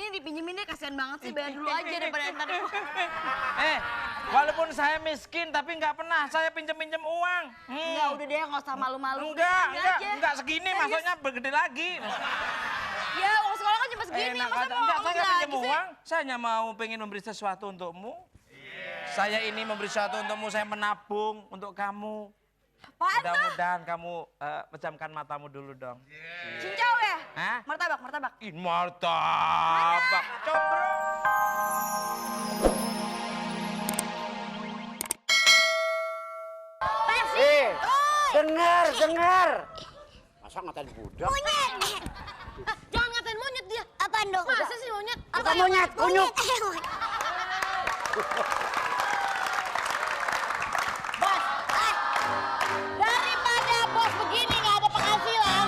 ini dipinjemin deh, kasihan banget sih, bayar dulu aja daripada ntar. Walaupun saya miskin tapi nggak pernah saya pinjem-pinjem uang. Enggak, udah deh, nggak usah malu-malu. Enggak segini, maksudnya bergede lagi. Ya, uang sekolah kan cuma segini, masa mau enggak, saya lagi pinjem uang, saya hanya mau pengen memberi sesuatu untukmu. Saya ini memberi sesuatu untukmu, saya menabung untuk kamu. Apaan tuh? Mudah-mudahan kamu pejamkan matamu dulu dong. Cincau ya? Hah? Martabak, martabak. Ih, martabak. Combro. Dengar. Masa ngatain budak? Monyet! Jangan ngatain monyet dia. Apaan dong? Masa sih monyet? Bukan monyet, kunyuk. Bos, daripada bos begini nggak ada penghasilan.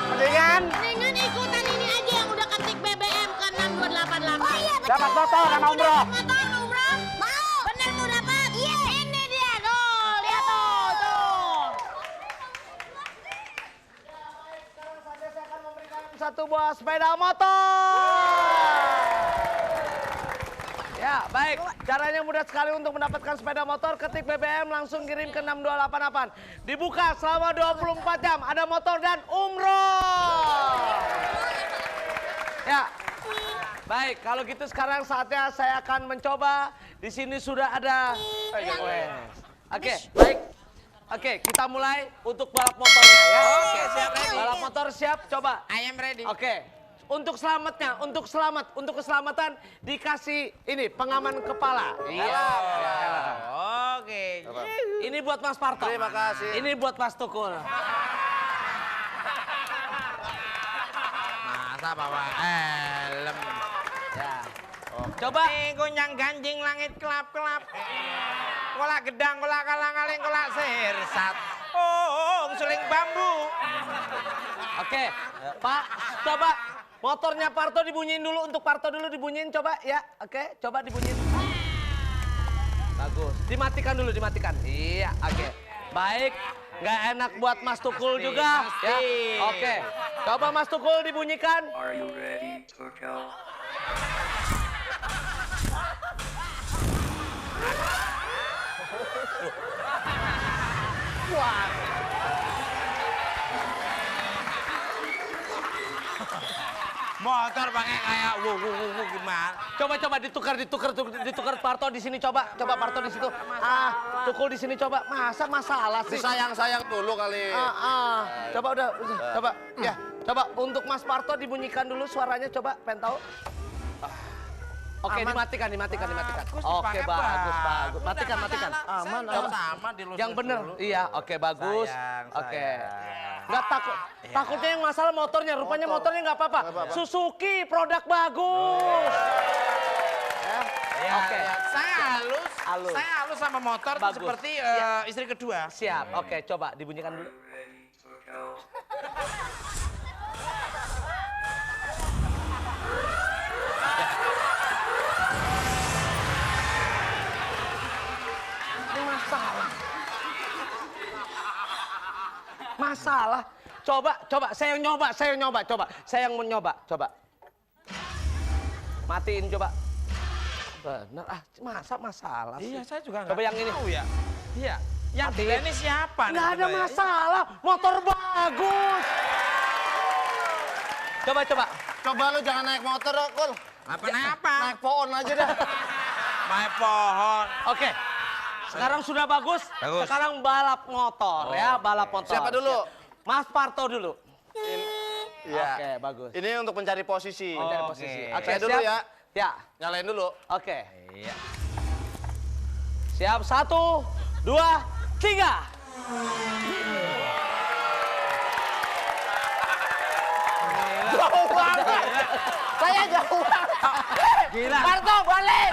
Mendingan ikutan ini aja yang udah ketik BBM ke 6288. Oh iya, betul. Dapat motor sama umroh. Motor umroh? Mau. Bener mau dapat? Iya. Ini dia, tuh. Lihat tuh. Satu buah sepeda motor. Ya, baik. Caranya mudah sekali untuk mendapatkan sepeda motor. Ketik BBM langsung kirim ke 6288. Dibuka selama 24 jam. Ada motor dan umroh. Ya. Baik, kalau gitu sekarang saatnya saya akan mencoba. Di sini sudah ada. Oke, baik. Oke, kita mulai untuk balap motornya ya. Oke, siap ready. Balap motor siap, coba. I am ready. Oke. Untuk untuk keselamatan dikasih ini pengaman kepala. Iya. Oke. Ini buat Mas Parto. Terima kasih. Ini buat Mas Tukul. Masa bawa helm. Ya. Coba. Kunyang ganjing langit kelap-kelap. Kolak gedang, kolak kalang-kaling, kolak sirsat. Oh, suling bambu. Oke, Pak, coba motornya Parto dibunyiin dulu. Untuk Parto dulu dibunyiin, coba ya. Oke, coba dibunyiin. Bagus. Dimatikan dulu, dimatikan. Iya, oke. Baik, nggak enak buat Mas Tukul juga. Ya. Oke, coba Mas Tukul dibunyikan. Are you ready to go? Wah. Motor pakai kayak wuh gimana? Coba ditukar Parto di sini coba Parto di situ. Tukul di sini coba. Masa masalah sih? Sayang dulu kali. Coba udah. Coba ya. Coba untuk Mas Parto dibunyikan dulu suaranya coba, pengen tahu. Oke, dimatikan. Oke, bagus. Matikan. Aman. Sama dilus. Yang bener. Dulu. Iya, oke, bagus. Sayang, Oke. sayang. Nggak takut. Takutnya yang masalah motornya, rupanya motornya nggak apa-apa. Suzuki, produk bagus. Ya, Oke. ya. Saya halus sama motor tuh Bagus. seperti istri kedua. Siap. Oke, coba dibunyikan dulu. Ready to go? Masalah. Coba, saya yang nyoba, coba. Matiin coba. Bener, masa masalah sih? Iya, saya juga Coba yang ini. tahu ya. Iya. Yang Matiin. dia ini siapa? nih Nggak ada sebenarnya? masalah, motor bagus. Coba. Coba lu jangan naik motor, Kul. Apa? Naik pohon aja dah. Naik pohon. Oke. Sekarang sudah bagus. Bagus. Sekarang balap motor ya, balap motor. Siapa dulu? Siap. Mas Parto dulu. Iya. Oke, bagus. Ini untuk mencari posisi. Mencari Oke. posisi. Saya dulu siap? ya. Ya, Nyalain dulu. oke. Iya. Siap, 1, 2, 3. Jauh banget. Saya jauh banget. Gila. Parto, balik.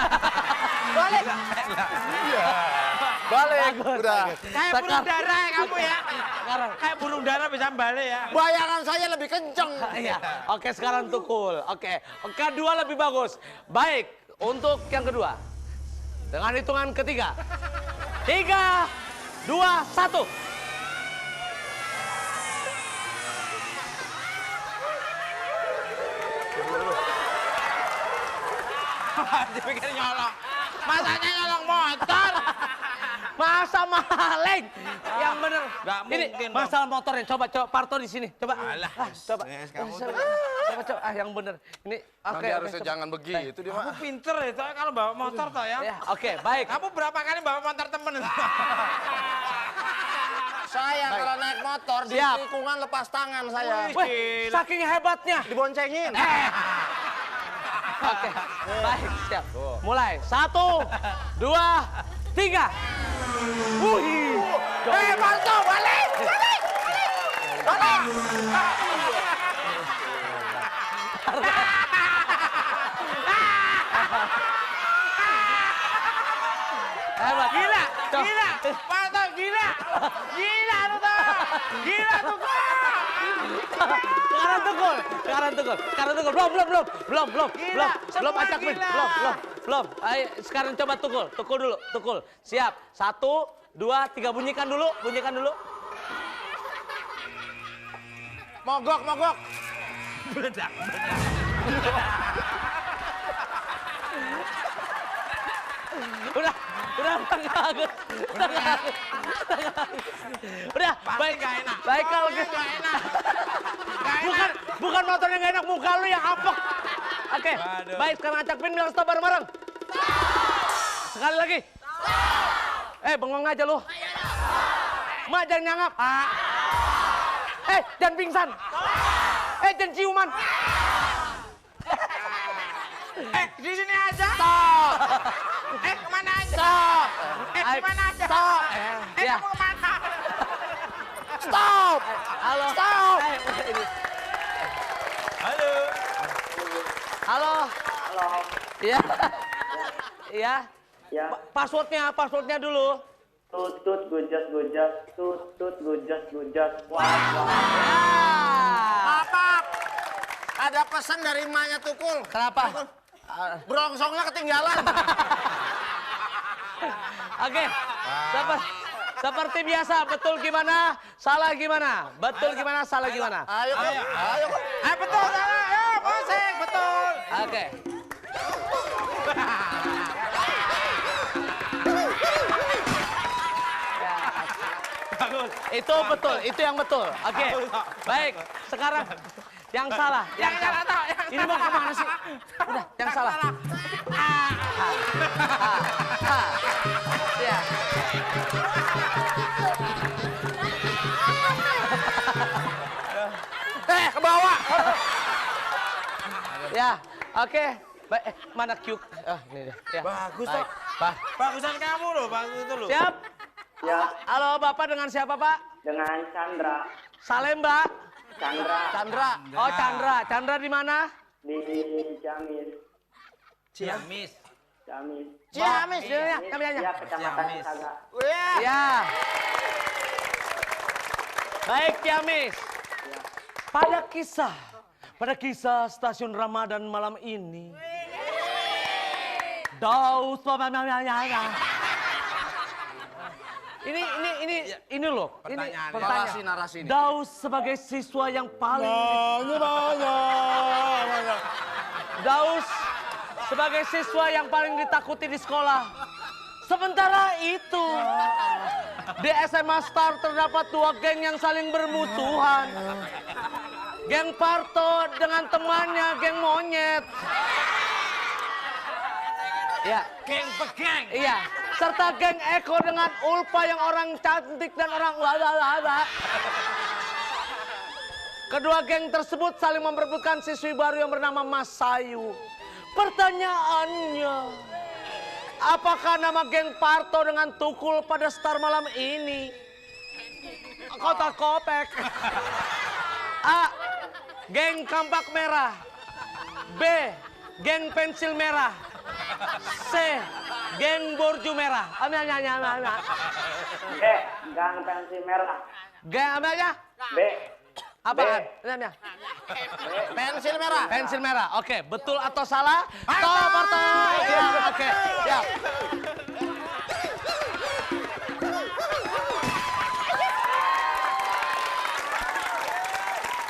Iya. Balik. Udah. Kayak burung dara ya kamu ya. Sekarang. Kayak burung dara bisa balik ya. Bayangan saya lebih kenceng. Iya. Oke, sekarang Tukul. Oke. Kedua lebih bagus. Baik, untuk yang kedua. Dengan hitungan ketiga. 3, 2, 1. Dipikir nyolong. Masanya nyolong motor. Masa maling? Yang bener. Nggak Ini mungkin dong. masalah motornya. Coba Parto di sini. Coba. Alah, Coba. yes, kamu Coba. Yang bener. Ini Nanti harusnya coba. jangan begitu dia Aku mah. pinter ya, soalnya kalau bawa motor toh ya. Ya, oke, baik. Kamu berapa kali bawa motor temen? Saya kalau naik motor di Siap. tikungan lepas tangan saya. Wih, saking hebatnya. Diboncengin. Oke, baik, siap. Mulai. 1, 2, 3. Wih. Parto, balik! Balik! Balik! Hebat. Gila, Coba. gila, Parto gila, gila tuh toh, gila tuh toh. Sekarang tukul. Belum acak min. gila. Belum. Ayo, sekarang coba tukul dulu. Siap. 1, 2, 3, bunyikan dulu. Mogok. Meledak. Udah bagus. Udah, baik. nggak enak. Baik kalau Pokoknya gitu. nggak enak. Bukan motornya nggak enak, muka lu yang apek. Oke, Waduh. baik sekarang acak pin bilang stop bareng-bareng. Sekali lagi. Bengong aja lu. Mak jangan nyangap. Jangan pingsan. Jangan ciuman. Di sini aja. Stop. Kemana aja? Stop. Kemana aja? Stop. Ya. Kamu kemana? Stop. Halo. Stop. Halo. Halo. Halo. Iya. Iya. Ya. Passwordnya dulu. Tut gujas. Wah. Ya. Apa? Ada pesan dari emaknya Tukul. Kenapa? Brongsongnya ketinggalan. Oke. Seperti biasa, betul gimana? Salah gimana? Betul gimana? Salah gimana? Ayo. Betul, salah. Ayo, Kosek, betul. Oke. Bagus. Itu betul, itu yang betul. Oke. Baik, sekarang yang salah. Yang salah toh. Ini mau kemana sih? Udah, yang salah. Ya. Ke bawah. Ya, oke. Baik, mana Q? Ini dia. Ya. Bagus Baik. toh. Bagusan kamu loh, bagus itu loh. Siap? Ya, Halo, Bapak dengan siapa, Pak? dengan Chandra. Salemba. Chandra Oh, Chandra di mana? di Ciamis. Ciamis. Ciamis, ya, Ya, Kecamatan Ciamis. Saga. Ya. Baik, Ciamis. Pada kisah stasiun Ramadan malam ini. Daus ini loh. Pertanyaan. Pertanyaan. Narasi ini. Daus sebagai siswa yang paling Daus sebagai siswa yang paling ditakuti di sekolah. Sementara itu, di SMA Star terdapat 2 geng yang saling bermusuhan. Geng Parto dengan temannya, geng monyet. Ya, Geng pegeng. iya. Serta geng Eko dengan Ulfa yang orang cantik dan orang wala. Kedua geng tersebut saling memperebutkan siswi baru yang bernama Mas Sayu. Pertanyaannya, apakah nama geng Parto dengan Tukul pada Star malam ini? Kota Kopek. A. Geng Kampak Merah. B. Geng Pensil Merah. C. Geng Borju Merah. B, Gang Pensil Merah. Geng apa aja? B, Apa? B. Namanya? Pensil merah. Pensil merah. Oke, betul atau salah? Stop, Parto. Ya, oke. Siap.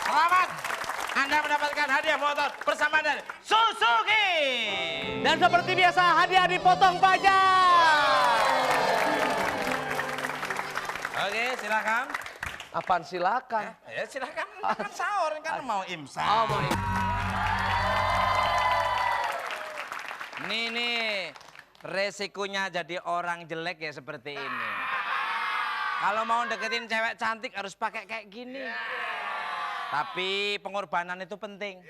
Selamat. Anda mendapatkan hadiah motor bersama dari Suzuki. Dan seperti biasa hadiah dipotong pajak. Oke, silakan. Apaan silakan? Ya silakan, makan sahur kan mau imsak. Oh, mau ini. Nih, resikonya jadi orang jelek ya seperti ini. Kalau mau deketin cewek cantik harus pakai kayak gini. Tapi pengorbanan itu penting.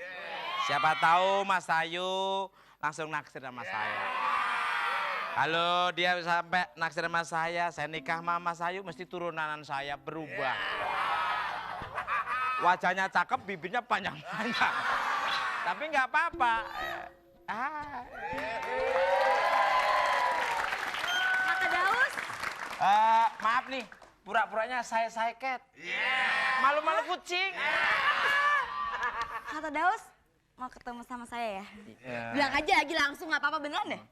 Siapa tahu Mas Ayu langsung naksir sama saya. Kalau dia sampai naksir sama saya nikah sama Mas Ayu mesti turunan saya berubah. Wajahnya cakep, bibirnya panjang-panjang. Tapi nggak apa-apa. Kakak Daus. Maaf nih, pura-puranya saya ket. Malu-malu kucing. Kata Daus mau ketemu sama saya ya? Bilang aja lagi langsung, nggak apa-apa beneran deh.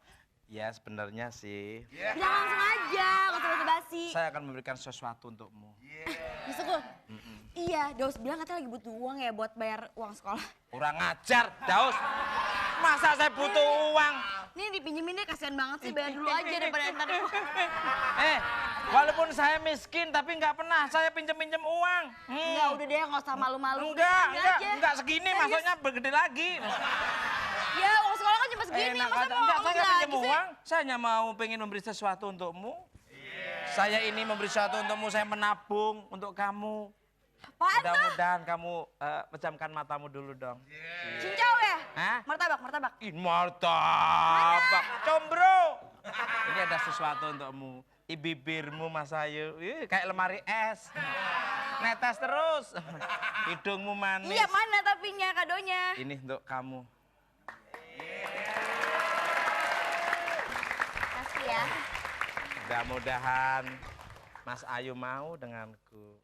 Ya sebenarnya sih. Bilang langsung aja, nggak usah basa-basi. Saya akan memberikan sesuatu untukmu. Yusukul. Iya, Daus bilang katanya lagi butuh uang ya buat bayar uang sekolah. Kurang ngajar, Daus. Masa saya butuh uang? Nih dipinjemin deh, kasihan banget sih, bayar dulu aja daripada ntar. Walaupun saya miskin tapi nggak pernah saya pinjem-pinjem uang. Enggak, udah deh, nggak usah malu-malu. Enggak segini, maksudnya bergede lagi. Ya, uang sekolah kan cuma segini, masa mau Enggak, saya nggak pinjem lagi sih? uang. Saya hanya mau pengen memberi sesuatu untukmu. Saya ini memberi sesuatu untukmu, saya menabung untuk kamu. Apaan tuh? Mudah-mudahan kamu pejamkan matamu dulu dong. Cincau ya? Hah? Martabak. Ih, martabak. Combro. Ini ada sesuatu untukmu. Bibirmu Mas Ayu, kayak lemari es. Netes terus. Hidungmu manis. Iya, mana tapinya, kadonya? Ini untuk kamu. Kasih ya. Mudah-mudahan Mas Ayu mau denganku.